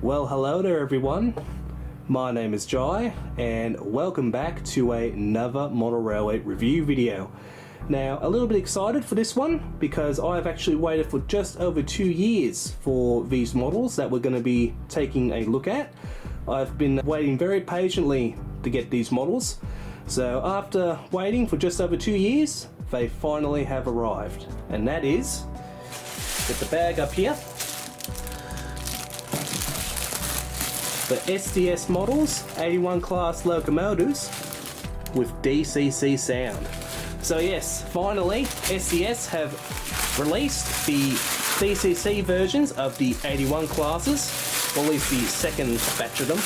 Well, hello there everyone. My name is Jai and welcome back to another model railway review video. Now, a little bit excited for this one because I've actually waited for just over 2 years for these models that we're going to be taking a look at. I've been waiting very patiently to get these models. So after waiting for just over 2 years, they finally have arrived. And that is, get the bag up here, the SDS Models 81 Class Locomotives with DCC sound. So yes, finally SDS have released the DCC versions of the 81 classes, or at least the second batch of them.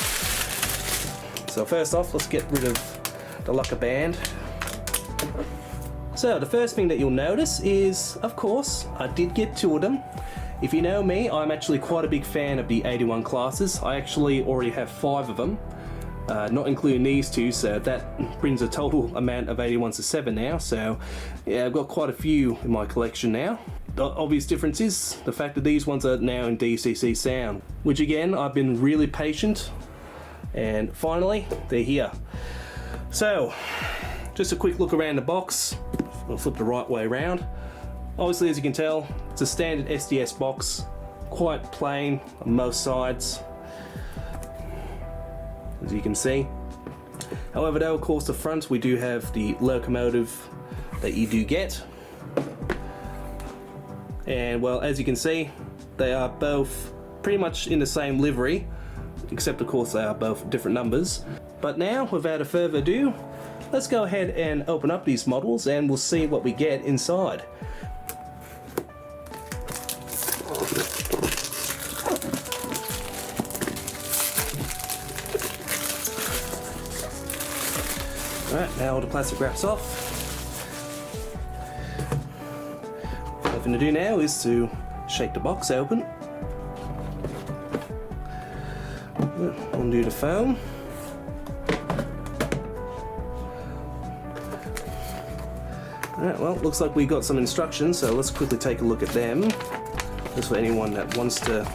So first off, let's get rid of the locker band. So the first thing that you'll notice is, of course, I did get 2 of them. If you know me, I'm actually quite a big fan of the 81 classes. I actually already have 5 of them, not including these 2, so that brings a total amount of 81s to 7 now. So yeah, I've got quite a few in my collection now. The obvious difference is the fact that these ones are now in DCC sound, which again, I've been really patient, and finally, they're here. So, just a quick look around the box. I'll flip the right way around. Obviously, as you can tell, it's a standard SDS box, quite plain on most sides, as you can see. However though, of course, the front we do have the locomotive that you do get. And well, as you can see, they are both pretty much in the same livery, except of course they are both different numbers. But now, without further ado, let's go ahead and open up these models and we'll see what we get inside. Alright, now all the plastic wraps off. Nothing to do now is to shake the box open. Undo the foam. Alright, well, looks like we got some instructions, so let's quickly take a look at them. Just for anyone that wants to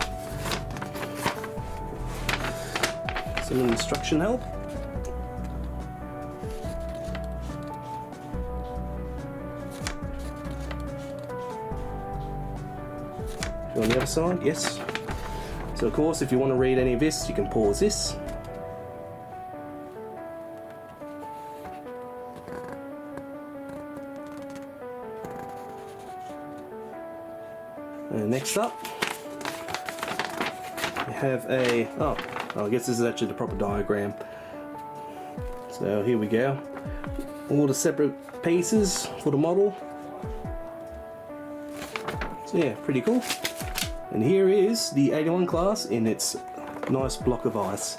some instruction help. On the other side, yes. So of course, if you want to read any of this, you can pause this. And next up, we have a, I guess this is actually the proper diagram. So here we go. All the separate pieces for the model. So yeah, pretty cool. And here is the 81 class in its nice block of ice.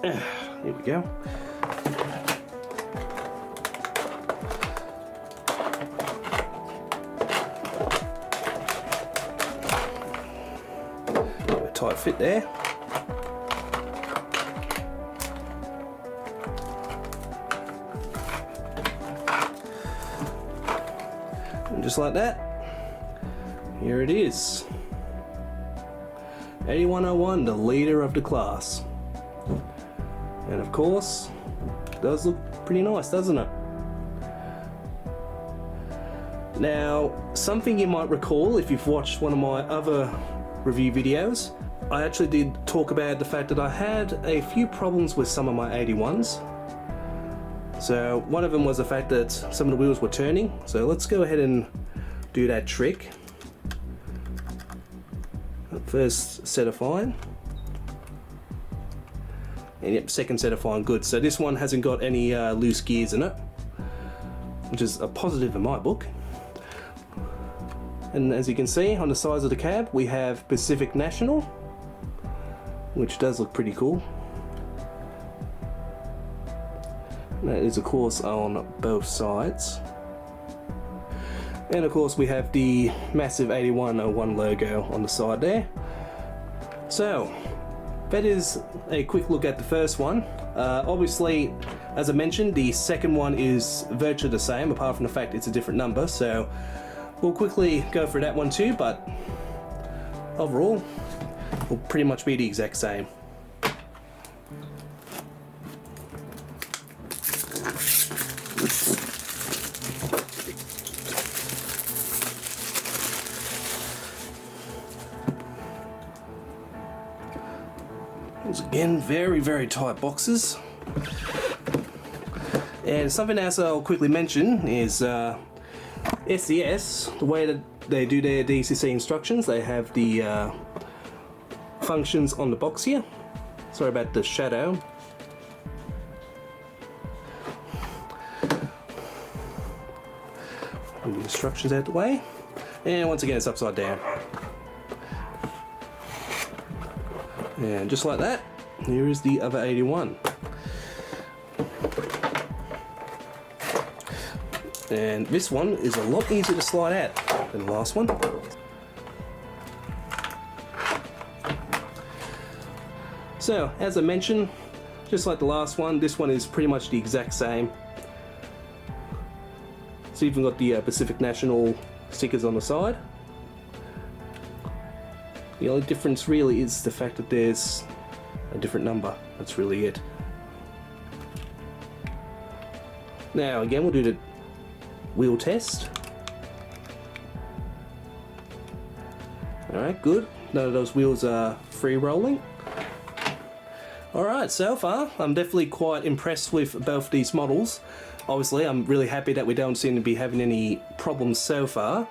Here we go. A tight fit there. And just like that, here it is. 8101, the leader of the class. And of course, it does look pretty nice, doesn't it? Now, something you might recall if you've watched one of my other review videos, I actually did talk about the fact that I had a few problems with some of my 81s. So one of them was the fact that some of the wheels were turning. So let's go ahead and do that trick. First set of fine, and yep, second set of fine, good. So this one hasn't got any loose gears in it, which is a positive in my book. And as you can see on the sides of the cab, we have Pacific National, which does look pretty cool. That is of course on both sides. And of course we have the massive 8101 logo on the side there. So that is a quick look at the first one. Obviously, as I mentioned, the second one is virtually the same, apart from the fact it's a different number. So we'll quickly go through that one too, but overall, will pretty much be the exact same. Once again, very, very tight boxes. And something else I'll quickly mention is SDS, the way that they do their DCC instructions, they have the functions on the box here. Sorry about the shadow. Move the instructions out the way. And once again, it's upside down. And just like that, here is the other 81. And this one is a lot easier to slide out than the last one. So, as I mentioned, just like the last one, this one is pretty much the exact same. It's even got the Pacific National stickers on the side. The only difference really is the fact that there's a different number. That's really it. Now again, we'll do the wheel test. Alright, good. None of those wheels are free rolling. Alright, so far I'm definitely quite impressed with both these models. Obviously I'm really happy that we don't seem to be having any problems so far.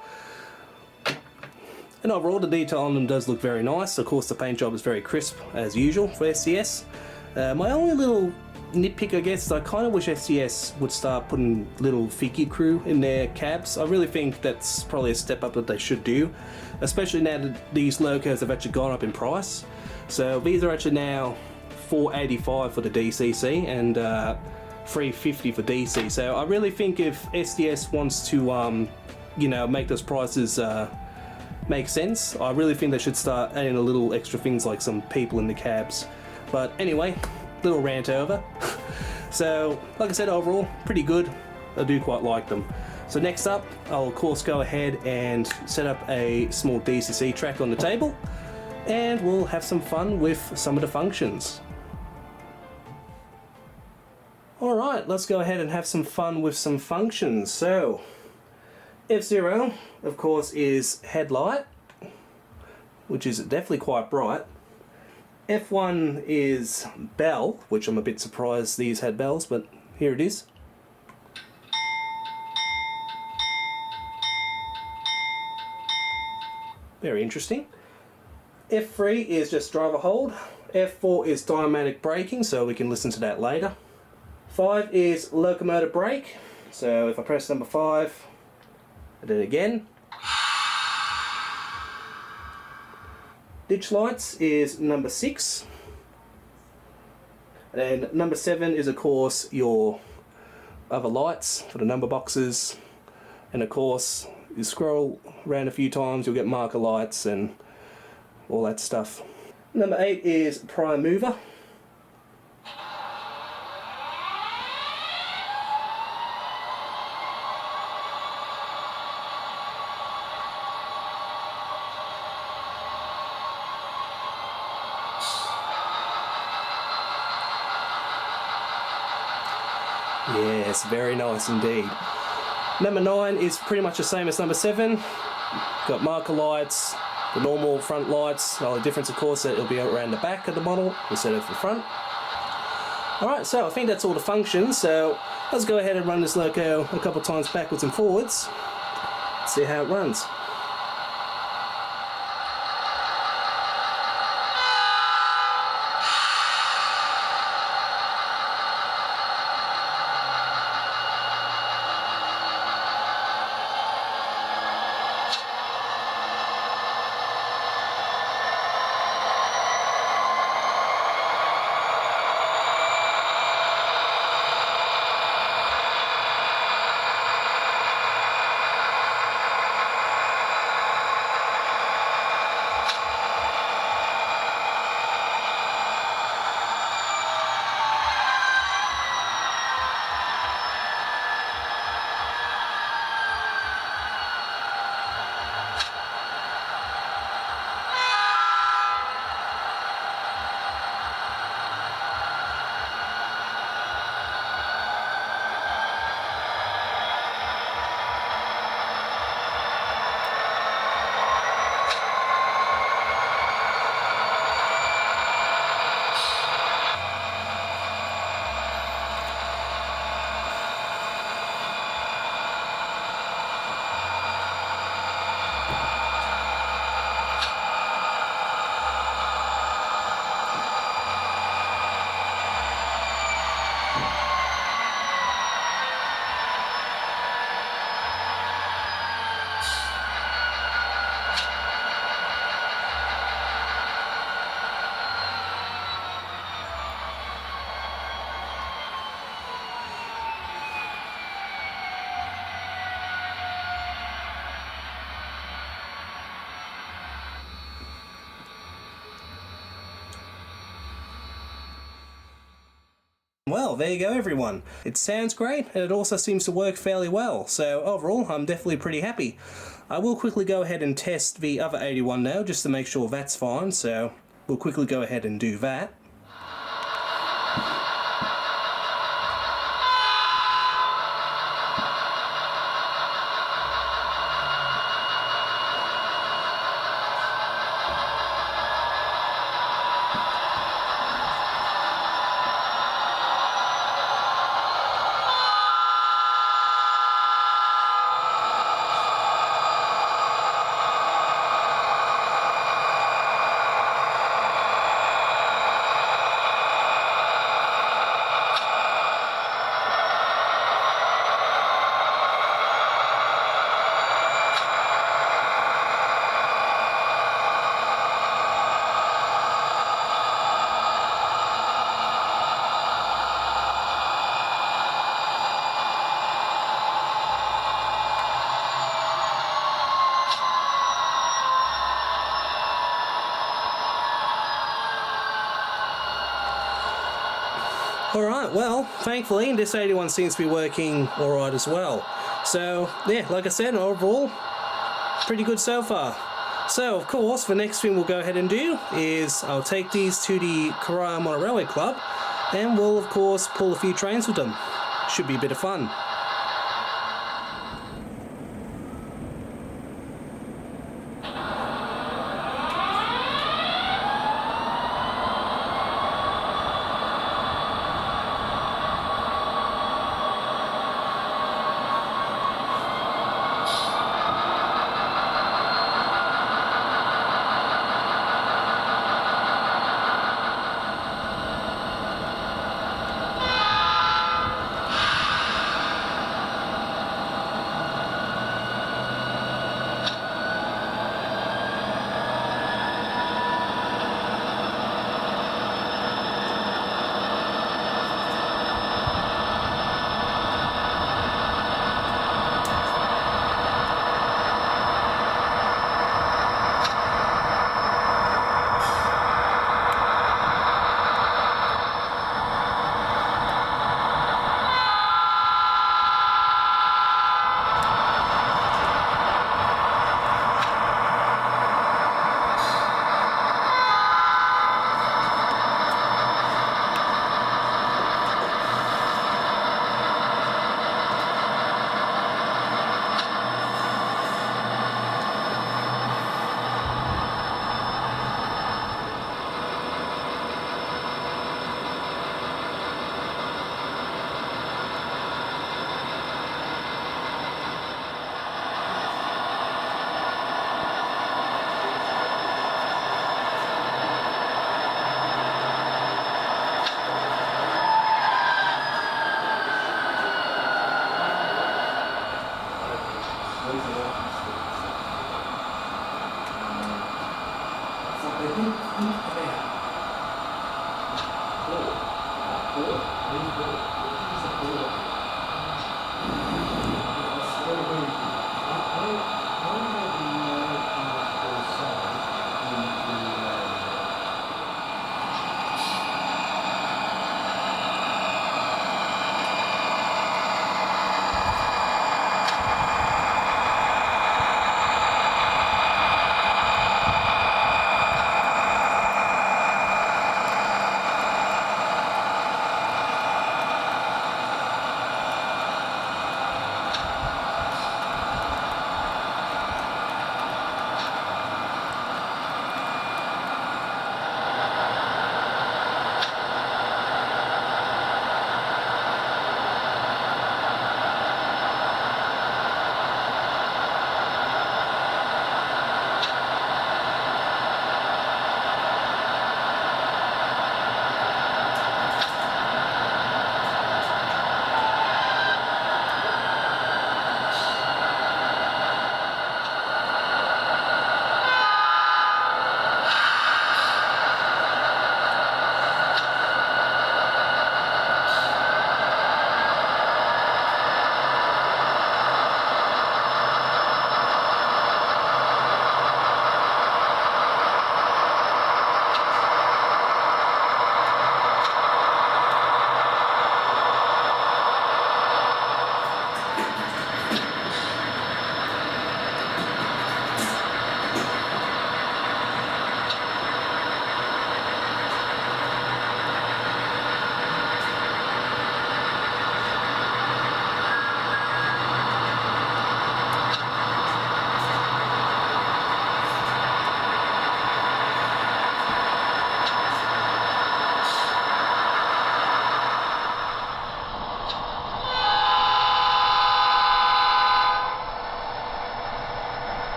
And overall the detail on them does look very nice. Of course the paint job is very crisp as usual for SDS. My only little nitpick, I guess, is I kind of wish SDS would start putting little figure crew in their cabs. I really think that's probably a step up that they should do, especially now that these locos have actually gone up in price. So these are actually now $485 for the DCC and $350 for DC. So I really think if SDS wants to, you know, make those prices make sense, I really think they should start adding a little extra things like some people in the cabs. But anyway, little rant over. So, like I said, overall, pretty good. I do quite like them. So next up, I'll of course go ahead and set up a small DCC track on the table, and we'll have some fun with some of the functions. Alright, let's go ahead and have some fun with some functions. So, F0, of course, is headlight, which is definitely quite bright. F1 is bell, which I'm a bit surprised these had bells, but here it is. Very interesting. F3 is just driver hold. F4 is automatic braking, so we can listen to that later. 5 is locomotive brake, so if I press number 5, I do it again. Ditch lights is number 6, and number 7 is of course your other lights for the number boxes, and of course you scroll around a few times you'll get marker lights and all that stuff. Number 8 is prime mover. Yes, very nice indeed. Number 9 is pretty much the same as number 7. Got marker lights, the normal front lights. The only difference, of course, that it'll be around the back of the model instead of the front. Alright, so I think that's all the functions. So let's go ahead and run this loco a couple times backwards and forwards. See how it runs. Well, there you go everyone. It sounds great and it also seems to work fairly well, so overall I'm definitely pretty happy. I will quickly go ahead and test the other 81 now just to make sure that's fine, so we'll quickly go ahead and do that. Alright, well, thankfully this 81 seems to be working alright as well. So, yeah, like I said, overall, pretty good so far. So, of course, the next thing we'll go ahead and do is I'll take these to the Carrara Monorailway Club and we'll, of course, pull a few trains with them. Should be a bit of fun.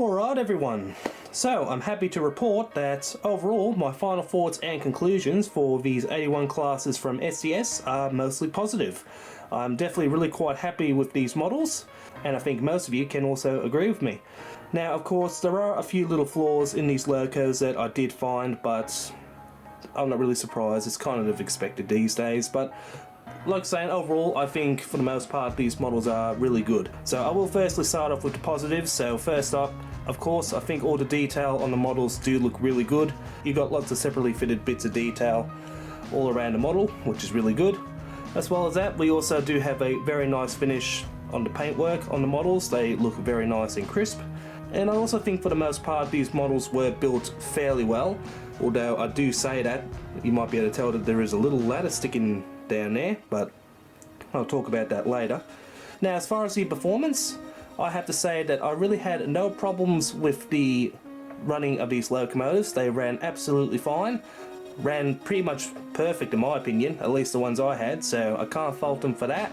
Alright everyone, so I'm happy to report that overall my final thoughts and conclusions for these 81 classes from SDS are mostly positive. I'm definitely really quite happy with these models, and I think most of you can also agree with me. Now of course there are a few little flaws in these locos that I did find, but I'm not really surprised, it's kind of expected these days, but like saying, overall, I think for the most part these models are really good. So I will firstly start off with the positives. So first up, of course, I think all the detail on the models do look really good. You got lots of separately fitted bits of detail all around the model, which is really good. As well as that, we also do have a very nice finish on the paintwork on the models. They look very nice and crisp. And I also think for the most part these models were built fairly well. Although I do say that, you might be able to tell that there is a little ladder sticking down there, but I'll talk about that later. Now as far as the performance, I have to say that I really had no problems with the running of these locomotives. They ran absolutely fine, ran pretty much perfect in my opinion, at least the ones I had, so I can't fault them for that.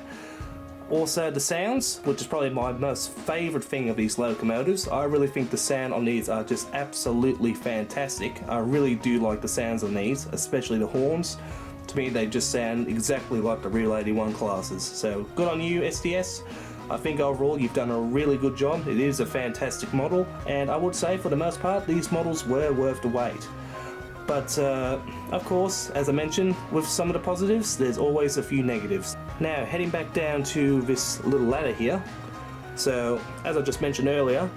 Also the sounds, which is probably my most favourite thing of these locomotives. I really think the sound on these are just absolutely fantastic. I really do like the sounds on these, especially the horns. To me they just sound exactly like the real 81 classes, so good on you SDS. I think overall you've done a really good job. It is a fantastic model, and I would say for the most part these models were worth the wait. But of course, as I mentioned, with some of the positives there's always a few negatives. Now heading back down to this little ladder here, so as I just mentioned earlier,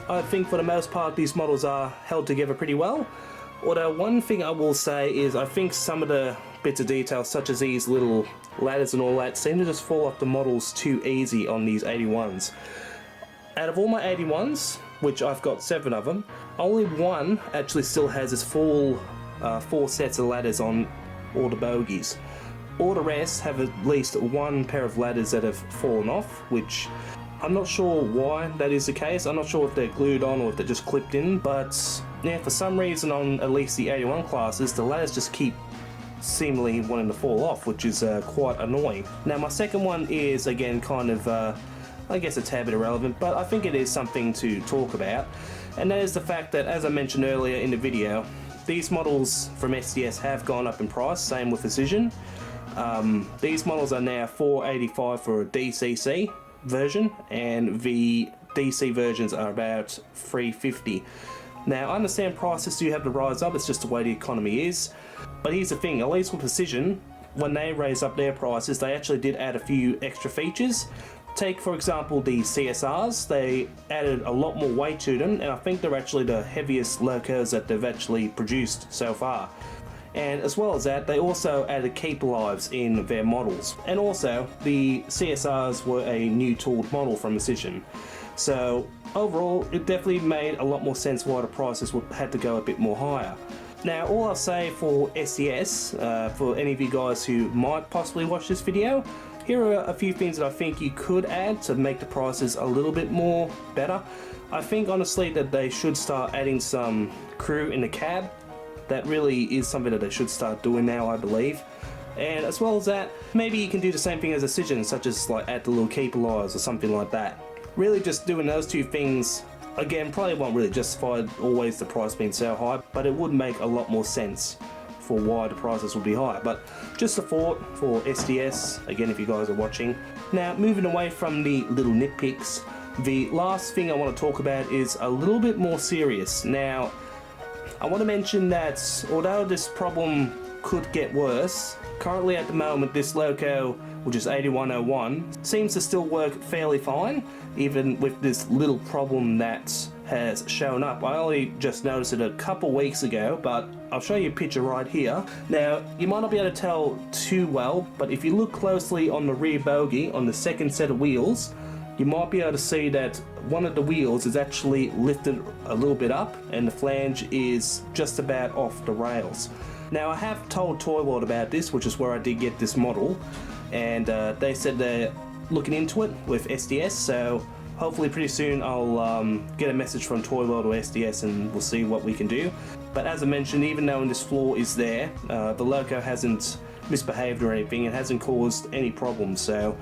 I think for the most part these models are held together pretty well. Although one thing I will say is I think some of the bits of detail, such as these little ladders and all that, seem to just fall off the models too easy on these 81s. Out of all my 81s, which I've got 7 of them, only one actually still has its full 4 sets of ladders on all the bogies. All the rest have at least one pair of ladders that have fallen off, which I'm not sure why that is the case. I'm not sure if they're glued on or if they're just clipped in, but yeah, for some reason on at least the 81 classes, the ladders just keep seemingly wanting to fall off, which is quite annoying. Now my second one is again kind of, I guess a tad bit irrelevant, but I think it is something to talk about, and that is the fact that, as I mentioned earlier in the video, these models from SDS have gone up in price, same with Precision. These models are now $485 for a DCC version, and the DC versions are about $350. Now, I understand prices do have to rise up, it's just the way the economy is. But here's the thing, at least with Precision, when they raised up their prices, they actually did add a few extra features. Take, for example, the CSRs. They added a lot more weight to them, and I think they're actually the heaviest locos that they've actually produced so far. And as well as that, they also added keep lives in their models. And also, the CSRs were a new tooled model from Precision. So overall, it definitely made a lot more sense why the prices had to go a bit more higher. Now, all I'll say for SDS, for any of you guys who might possibly watch this video, here are a few things that I think you could add to make the prices a little bit more better. I think honestly that they should start adding some crew in the cab. That really is something that they should start doing now, I believe. And as well as that, maybe you can do the same thing as Precision, such as like add the little keeper lives or something like that. Really just doing those two things, again, probably won't really justify always the price being so high, but it would make a lot more sense for why the prices would be high. But just a thought for SDS, again, if you guys are watching. Now, moving away from the little nitpicks, the last thing I want to talk about is a little bit more serious. Now, I want to mention that although this problem could get worse, currently at the moment this loco, which is 8101, seems to still work fairly fine, even with this little problem that has shown up. I only just noticed it a couple weeks ago, but I'll show you a picture right here. Now, you might not be able to tell too well, but if you look closely on the rear bogie, on the second set of wheels, you might be able to see that one of the wheels is actually lifted a little bit up and the flange is just about off the rails. Now, I have told Toy World about this, which is where I did get this model, and they said they're looking into it with SDS, so hopefully pretty soon I'll get a message from Toy World or SDS and we'll see what we can do. But as I mentioned, even though this flaw is there, the loco hasn't misbehaved or anything, it hasn't caused any problems, so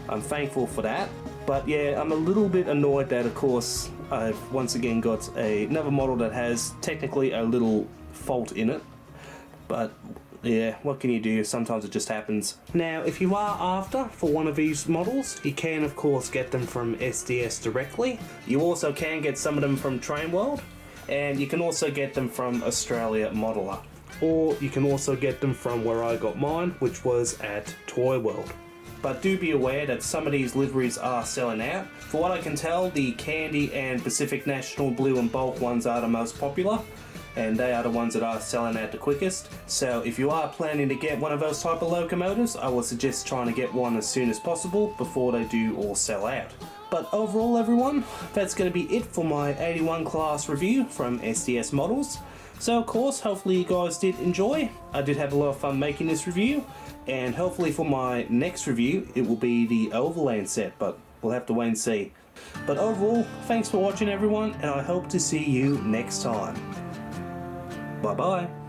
I'm thankful for that. But yeah, I'm a little bit annoyed that, of course, I've once again got another model that has technically a little fault in it. But yeah, what can you do? Sometimes it just happens. Now, if you are after for one of these models, you can of course get them from SDS directly. You also can get some of them from Train World, and you can also get them from Australia Modeler. Or you can also get them from where I got mine, which was at Toy World. But do be aware that some of these liveries are selling out. For what I can tell, the Candy and Pacific National Blue and Bulk ones are the most popular, and they are the ones that are selling out the quickest. So if you are planning to get one of those type of locomotives, I would suggest trying to get one as soon as possible before they do all sell out. But overall everyone, that's going to be it for my 81 class review from SDS Models. So of course, hopefully you guys did enjoy. I did have a lot of fun making this review, and hopefully for my next review it will be the Overland set, but we'll have to wait and see. But overall, thanks for watching everyone, and I hope to see you next time. Bye bye.